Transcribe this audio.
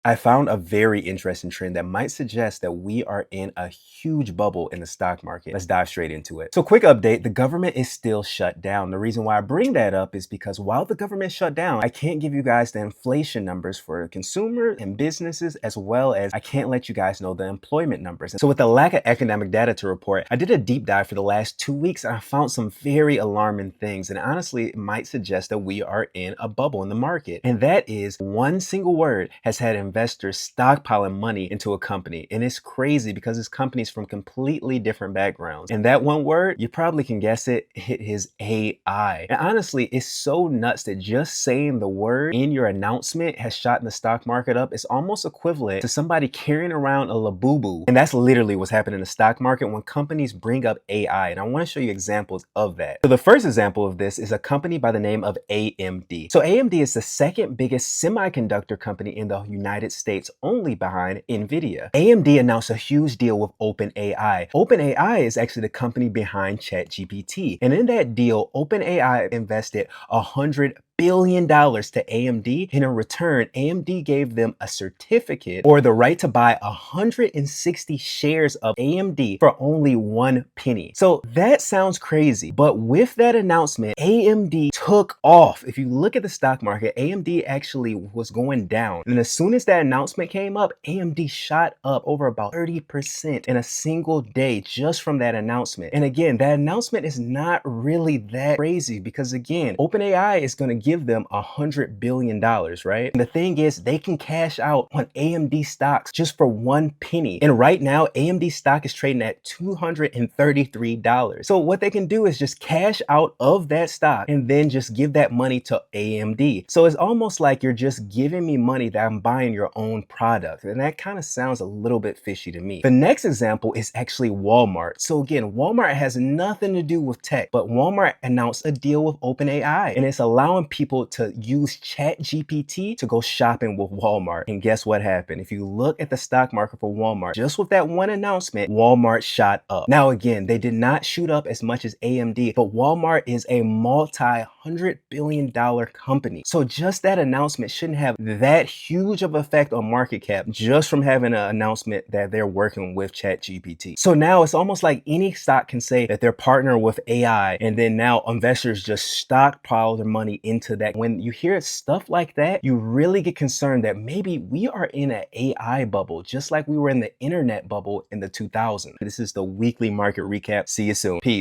I found a very interesting trend that might suggest that we are in a huge bubble in the stock market. Let's dive straight into it. So quick update, the government is still shut down. The reason why I bring that up is because while the government shut down, I can't give you guys the inflation numbers for consumers and businesses, as well as I can't let you guys know the employment numbers. So with the lack of economic data to report, I did a deep dive for the last 2 weeks and I found some very alarming things. And honestly, it might suggest that we are in a bubble in the market. And that is one single word has had investors stockpiling money into a company. And it's crazy because it's companies from completely different backgrounds. And that one word, you probably can guess it, it is AI. And honestly, it's so nuts that just saying the word in your announcement has shot the stock market up. It's almost equivalent to somebody carrying around a labubu. And that's literally what's happening in the stock market when companies bring up AI. And I want to show you examples of that. So the first example of this is a company by the name of AMD. So AMD is the second biggest semiconductor company in the United States, only behind NVIDIA. AMD announced a huge deal with OpenAI. OpenAI is actually the company behind ChatGPT. And in that deal, OpenAI invested $100 billion to AMD. And in return, AMD gave them a certificate or the right to buy 160 shares of AMD for only 1 penny. So that sounds crazy, but with that announcement, AMD took off. If you look at the stock market, AMD actually was going down. And as soon as that announcement came up, AMD shot up over about 30% in a single day just from that announcement. And again, that announcement is not really that crazy because again, OpenAI is going to give them $100 billion, right? And the thing is, they can cash out on AMD stocks just for 1 penny. And right now, AMD stock is trading at $233. So what they can do is just cash out of that stock and then just give that money to AMD. So it's almost like you're just giving me money that I'm buying your own product. And that kind of sounds a little bit fishy to me. The next example is actually Walmart. So again, Walmart has nothing to do with tech, but Walmart announced a deal with OpenAI and it's allowing people to use ChatGPT to go shopping with Walmart. And guess what happened? If you look at the stock market for Walmart, just with that one announcement, Walmart shot up. Now again, they did not shoot up as much as AMD, but Walmart is a multi-$100 billion company. So just that announcement shouldn't have that huge of effect on market cap just from having an announcement that they're working with ChatGPT. So now it's almost like any stock can say that they're partnering with AI and then now investors just stockpile their money into that. When you hear stuff like that, you really get concerned that maybe we are in an AI bubble, just like we were in the internet bubble in the 2000s. This is the weekly market recap. See you soon. Peace.